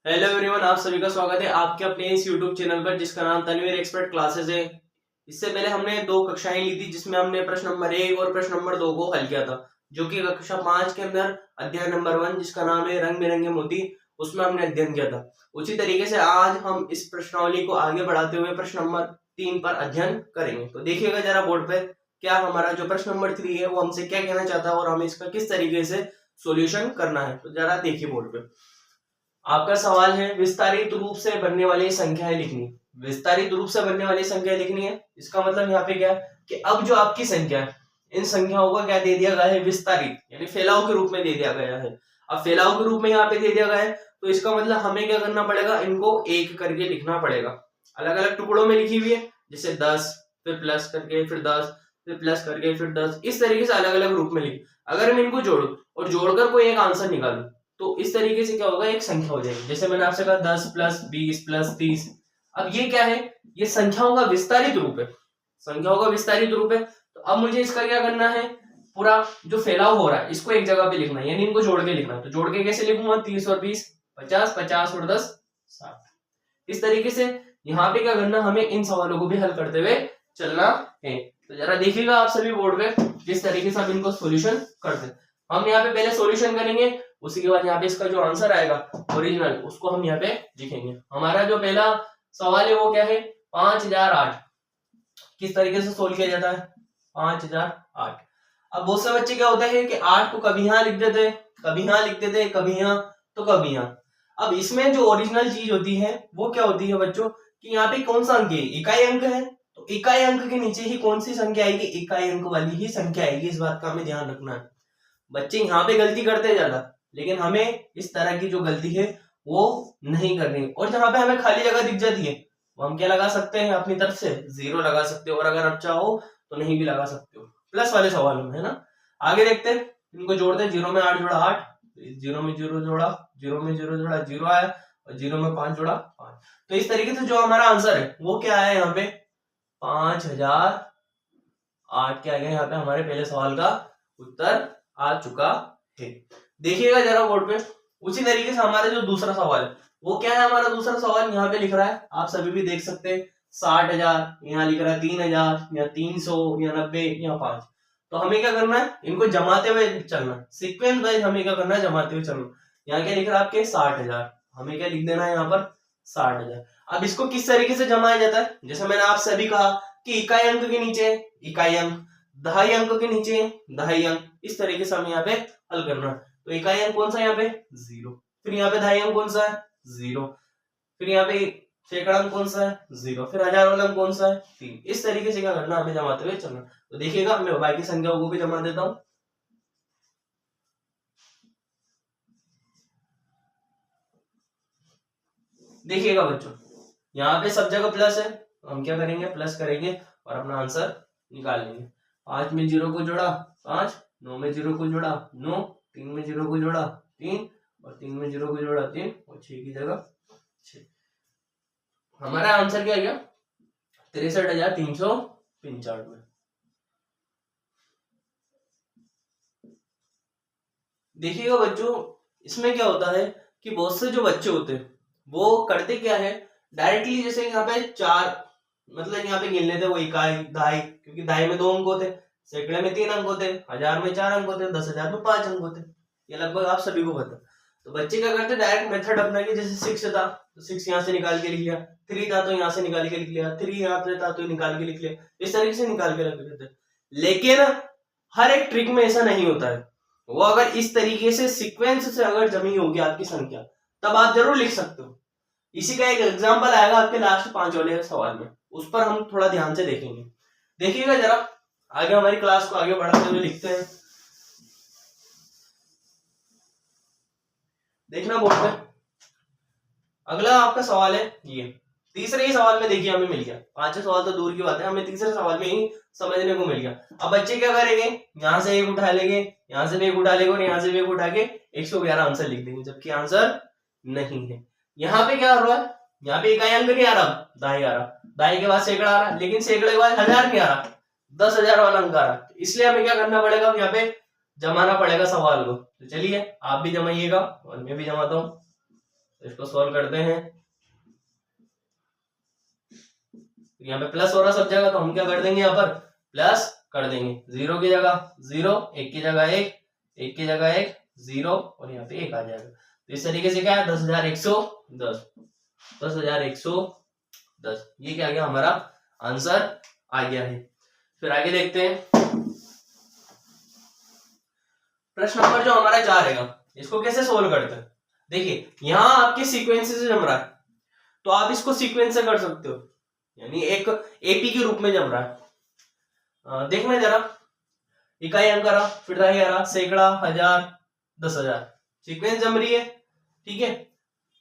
Hello everyone, आप सभी का स्वागत है आपके अपने इस यूट्यूब चैनल पर जिसका नाम तनवीर एक्सपर्ट क्लासेस है। इससे पहले हमने 2 कक्षाएं ली थी जिसमें हमने प्रश्न नंबर 1 और प्रश्न नंबर 2 को हल किया था, जो कि कक्षा 5 के अंदर अध्याय नंबर 1 जिसका नाम है रंग बिरंगे मोती, उसमें हमने अध्ययन किया था। उसी तरीके से आज हम इस प्रश्नावली को आगे बढ़ाते हुए प्रश्न नंबर 3 पर अध्ययन करेंगे। तो देखिएगा जरा बोर्ड पे, क्या हमारा जो प्रश्न नंबर 3 है वो हमसे क्या कहना चाहता है और हमें इसका किस तरीके से सोल्यूशन करना है। तो जरा देखिए बोर्ड पे, आपका सवाल है विस्तारित रूप से बनने वाली संख्याएं लिखनी। विस्तारित रूप से बनने वाली संख्या लिखनी है, इसका मतलब यहाँ पे क्या है कि अब जो आपकी संख्या है, इन संख्याओं का क्या दे दिया गया है, विस्तारित यानी फैलाव के रूप में दे दिया गया है। अब फैलाव के रूप में यहाँ पे दे दिया गया है तो इसका मतलब हमें क्या करना पड़ेगा, इनको एक करके लिखना पड़ेगा। अलग अलग टुकड़ों में लिखी हुई है, जैसे 10 फिर प्लस करके फिर 10 फिर प्लस करके फिर 10, इस तरीके से अलग अलग रूप में लिख। अगर मैं इनको जोड़ू और जोड़कर कोई एक आंसर निकालू तो इस तरीके से क्या होगा, एक संख्या हो जाएगी। जैसे मैंने आपसे कहा 10 प्लस 20 प्लस 30। अब ये क्या है, ये संख्याओं का विस्तारित रूप है, संख्याओं का विस्तारित रूप है। तो अब मुझे इसका क्या करना है, पूरा जो फैलाव हो रहा है इसको एक जगह पे लिखना है, यानी इनको जोड़ के लिखना है। तो जोड़ के कैसे लिखूंगा, 30 और 20 50, 50 और 10 60। इस तरीके से यहाँ पे क्या करना, हमें इन सवालों को भी हल करते हुए चलना है। तो जरा देखिएगा आप सभी बोर्ड पे किस तरीके से हम इनको सोल्यूशन करते हैं। हम यहाँ पे पहले सोल्यूशन करेंगे, उसी के बाद यहाँ पे इसका जो आंसर आएगा ओरिजिनल, उसको हम यहाँ पे लिखेंगे। हमारा जो पहला सवाल है वो क्या है, 5008 किस तरीके से सोल्व किया जाता है, 5008। अब बहुत से बच्चे क्या होता है कि 8 को कभी यहाँ लिख देते, कभी यहाँ लिख देते, कभी यहाँ तो कभी यहाँ। अब इसमें जो ओरिजिनल चीज होती है वो क्या होती है बच्चों, कि यहाँ पे कौन सा अंक है, इकाई अंक है। तो इकाई अंक के नीचे ही कौन सी संख्या आएगी, इकाई अंक वाली ही संख्या आएगी। इस बात का हमें ध्यान रखना है। बच्चे यहाँ पे गलती करते हैं ज्यादा, लेकिन हमें इस तरह की जो गलती है वो नहीं करनी। और जहां पे हमें खाली जगह दिख जाती है वो हम क्या लगा सकते हैं, अपनी तरफ से 0 लगा सकते हो, और अगर आप चाहो तो नहीं भी लगा सकते हो, प्लस वाले सवालों में, है ना। आगे देखते हैं, इनको जोड़ते हैं। 0 में 8 जोड़ा 8, 0 में 0 जोड़ा, 0 में 0 जोड़ा 0 आया, और 0 में 5 जोड़ा 5। तो इस तरीके से जो हमारा आंसर है वो क्या है, यहाँ पे 5008 क्या है, यहाँ पे हमारे पहले सवाल का उत्तर आ चुका है। देखिएगा जरा बोर्ड पे। उसी तरीके से हमारा जो दूसरा सवाल है वो क्या है, हमारा दूसरा सवाल यहाँ पे लिख रहा है, आप सभी भी देख सकते हैं 60,000, यहाँ लिख रहा है 3,000 या 300 या 90 या 5। तो हमें क्या करना है, इनको जमाते हुए चलना, सीक्वेंस वाइज हमें क्या करना है, जमाते हुए चलना। यहाँ क्या लिख रहा है आपके 60,000, हमें क्या लिख देना है यहाँ पर 60,000। अब इसको किस तरीके से जमाया जाता है, जैसे मैंने आपसे अभी कहा कि इकाई अंक के नीचे इकाई अंक, दहाई अंक के नीचे दहाई अंक, इस तरीके से हमें यहाँ पे हल करना है। तो इकाई अंक कौन सा यहाँ पे 0, फिर यहाँ पे दहाई अंक कौन सा है 0, फिर यहाँ पे सैकड़ा अंक कौन सा है 0, फिर हजार वाला अंक कौन सा है 3। इस तरीके से क्या करना, हमें जमाते हुए चलना। तो देखिएगा मैं बाकी संख्याओं को भी जमा देता हूँ। देखिएगा बच्चों, यहाँ पे सब जगह प्लस है, तो हम क्या करेंगे, प्लस करेंगे और अपना आंसर निकाल लेंगे। 5 में 0 को जोड़ा 5, 9 में 0 को जोड़ा 9, 3 में 0 को जोड़ा 3, और 3 में 0 को जोड़ा 3, और 6 की जगह 6। हमारा आंसर क्या गया, 63,395। देखिएगा बच्चों, इसमें क्या होता है कि बहुत से जो बच्चे होते हैं वो करते क्या है, डायरेक्टली जैसे यहाँ पे 4, मतलब यहाँ पे गिन लेते वो इकाई दहाई, क्योंकि दहाई में 2 अंक होते, सैकड़े में 3 अंक होते, हजार में 4 अंक होते, 10,000 में 5 अंक होते। ये लगभग आप सभी को पता। तो बच्चे क्या करते, डायरेक्ट मेथड अपना के, जैसे 6 था तो 6 यहाँ से निकाल के लिख लिया, 3 था तो यहाँ से निकाल के लिख लिया, 3 यहाँ पे था तो निकाल के लिख लिया, इस तरीके से निकाल के रख देते। लेकिन हर एक ट्रिक में ऐसा नहीं होता है। वो अगर इस तरीके से सीक्वेंस से अगर जमी होगी आपकी संख्या, तब आप जरूर लिख सकते हो। इसी का एक एग्जांपल आएगा आपके लास्ट 5 वाले सवाल में, उस पर हम थोड़ा ध्यान से देखेंगे। देखिएगा जरा, आगे हमारी क्लास को आगे बढ़ाते हुए लिखते हैं। देखना बोर्ड पे, अगला आपका सवाल है ये तीसरे ही सवाल में। देखिए हमें मिल गया, 5 सवाल तो दूर की बात है, हमें तीसरे सवाल में ही समझने को मिल गया। अब बच्चे क्या करेंगे, यहाँ से एक उठा लेंगे, यहाँ से भी एक उठा लेंगे, और यहाँ से भी एक उठा के 111 आंसर लिख देंगे, जबकि आंसर नहीं है। यहाँ पे क्या हो रहा है, यहाँ पे इकाई अंक नहीं आ रहा, दाई आ रहा, दाई के बाद सैकड़ा आ रहा, लेकिन सैकड़े के बाद हजार नहीं आ रहा, 10,000 वाला अंक आ रहा। इसलिए हमें क्या करना पड़ेगा, यहाँ पे जमाना पड़ेगा सवाल को। तो चलिए आप भी जमाइएगा और मैं भी जमाता हूँ। तो इसको सॉल्व करते हैं। यहाँ पे प्लस हो रहा सब जगह, तो हम क्या कर देंगे, यहाँ पर प्लस कर देंगे। 0 की जगह 0, 1 की जगह 1, 1 की जगह 1, 0 और यहाँ पे 1 आ जाएगा। तो इस तरीके से क्या है 10,110, 10,110, ये क्या आ गया हमारा आंसर आ गया है। फिर आगे देखते हैं प्रश्न नंबर जो हमारा 4 है, इसको कैसे सोल्व करते हैं। देखिए यहाँ आपके सीक्वेंस से जम रहा है, तो आप इसको सीक्वेंस से कर सकते हो, यानी एक एपी के रूप में जम रहा है। देखना जरा, इकाई अंक आ रहा, फिर दहाई आ रहा, सैकड़ा, हजार, 10,000, सीक्वेंस जम रही है, ठीक है।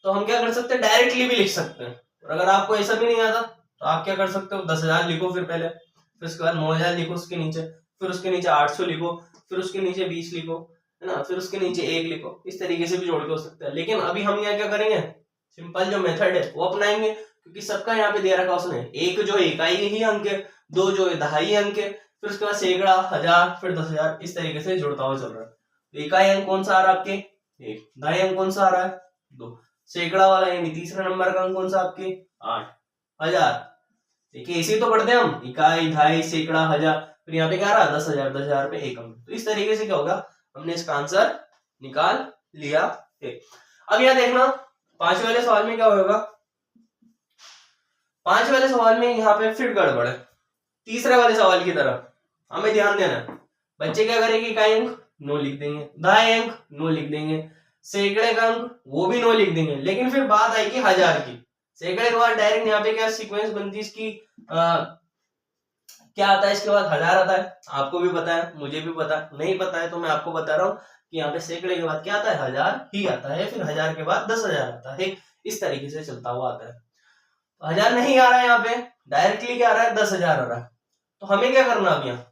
तो हम क्या कर सकते हैं, डायरेक्टली भी लिख सकते हैं। और अगर आपको ऐसा भी नहीं आता तो आप क्या कर सकते हो, 10,000 लिखो फिर पहले, फिर उसके बाद 9,000 लिखो उसके नीचे, फिर उसके नीचे 800 लिखो, फिर उसके नीचे 20 लिखो, है ना, फिर उसके नीचे 1 लिखो। इस तरीके से भी जोड़ के हो सकता है। लेकिन अभी हम यहाँ क्या करेंगे, सिंपल जो मेथड है वो अपनाएंगे, क्योंकि सबका यहाँ पे दे रखा उसने, एक जो इकाई ही अंक है, 2 जो है दहाई अंक है, फिर उसके बाद सैकड़ा, हजार, फिर 10,000, इस तरीके से जुड़ता हुआ चल रहा है। तो इकाई अंक कौन सा आ रहा है आपके 1, दहाई अंक कौन सा आ रहा है 2, सैकड़ा वाला यानी तीसरे नंबर का अंक कौन सा आपके 8, हजार। देखिए इसी तो पढ़ते हैं हम, इकाई, दहाई, सैकड़ा, हजार, फिर यहाँ पे क्या रहा 10,000, 10,000 पे 1 अंक। तो इस तरीके से क्या होगा, हमने इसका आंसर निकाल लिया है। अब यहाँ देखना 5 वाले सवाल में क्या होगा, 5 वाले सवाल में यहाँ पे फिर गड़बड़ है। तीसरे वाले सवाल की तरफ हमें ध्यान देना है। बच्चे क्या करेंगे, इकाई अंक 9 लिख देंगे, दहाई अंक 9 लिख देंगे, सैकड़े का अंक वो भी 9 लिख देंगे। लेकिन फिर बात आएगी हजार की, सैकड़े के बाद डायरेक्ट यहाँ पे क्या सीक्वेंस बनती है इसकी, क्या आता है इसके बाद हजार आता है। आपको भी पता है, मुझे भी पता है, नहीं पता है तो मैं आपको बता रहा हूँ कि यहाँ पे सैकड़े के बाद क्या आता है, हजार ही आता है, फिर हजार के बाद 10,000 आता है, इस तरीके से चलता हुआ आता है। तो हजार नहीं आ रहा है यहाँ पे, डायरेक्टली क्या आ रहा है 10,000 आ रहा है। तो हमें क्या करना, अब यहाँ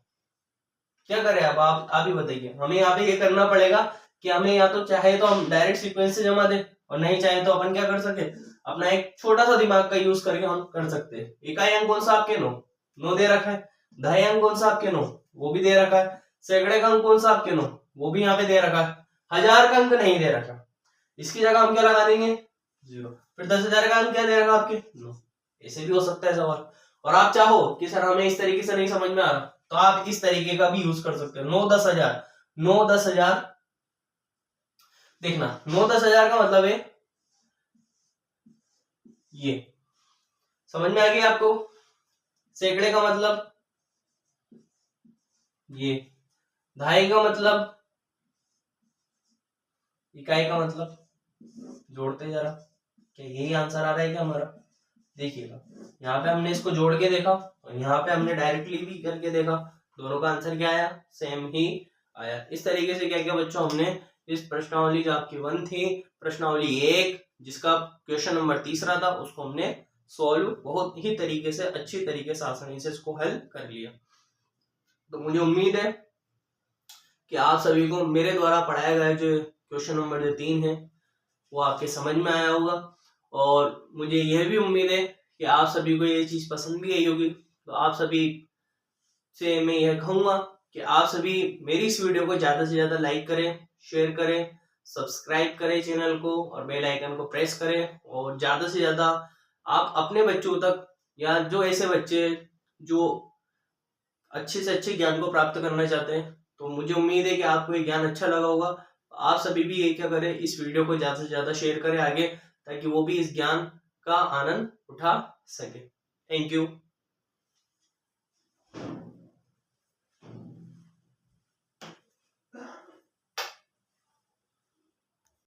क्या करें, अब आप ही बताइए। हमें यहाँ पे ये करना पड़ेगा कि हमें या तो चाहे तो हम डायरेक्ट सीक्वेंस से जमा दें, और नहीं चाहे तो अपन क्या कर सके, अपना एक छोटा सा दिमाग का यूज करके हम कर सकते हैं। इकाई अंक कौन सा आपके 9 दे रखा है, दहाई अंक कौन सा आपके 9 वो भी दे रखा है, सैकड़े का अंक कौन सा आपके 9 वो भी यहाँ पे दे रखा है, हजार का अंक नहीं दे रखा, इसकी जगह हम क्या लगा देंगे 0, फिर 10,000 का अंक क्या दे रखा आपके 9। ऐसे भी हो सकता है सवाल। और आप चाहो कि सर हमें इस तरीके से नहीं समझ में आ रहा, तो आप इस तरीके का भी यूज कर सकते हो। 9 10,000, 9 10,000, देखना 9 10,000 का मतलब है ये, समझ में आ गया आपको। सैकड़े का मतलब ये, दहाई का मतलब, इकाई का मतलब, जोड़ते जरा, क्या यही आंसर आ रहा है क्या हमारा। देखिएगा यहाँ पे हमने इसको जोड़ के देखा और यहाँ पे हमने डायरेक्टली भी करके देखा, दोनों का आंसर क्या आया, सेम ही आया। इस तरीके से क्या किया बच्चों, हमने इस प्रश्नावली जो आपकी 1 थी, प्रश्नावली 1 जिसका क्वेश्चन नंबर तीसरा था, उसको हमने सॉल्व बहुत ही तरीके से, अच्छी तरीके से, आसानी से इसको हल कर लिया। तो मुझे उम्मीद है कि आप सभी को मेरे द्वारा पढ़ाया गया जो क्वेश्चन नंबर जो 3 है वो आपके समझ में आया होगा। और मुझे यह भी उम्मीद है कि आप सभी को ये चीज पसंद भी आई होगी। तो आप सभी से मैं यह कहूंगा कि आप सभी मेरी इस वीडियो को ज्यादा से ज्यादा लाइक करें, शेयर करें, सब्सक्राइब करें चैनल को और बेल आइकन को प्रेस करें। और ज्यादा से ज्यादा आप अपने बच्चों तक, या जो ऐसे बच्चे जो अच्छे से अच्छे ज्ञान को प्राप्त करना चाहते हैं, तो मुझे उम्मीद है कि आपको ये ज्ञान अच्छा लगा होगा। आप सभी भी ये क्या करें, इस वीडियो को ज्यादा से ज्यादा शेयर करें आगे, ताकि वो भी इस ज्ञान का आनंद उठा सके। Thank you.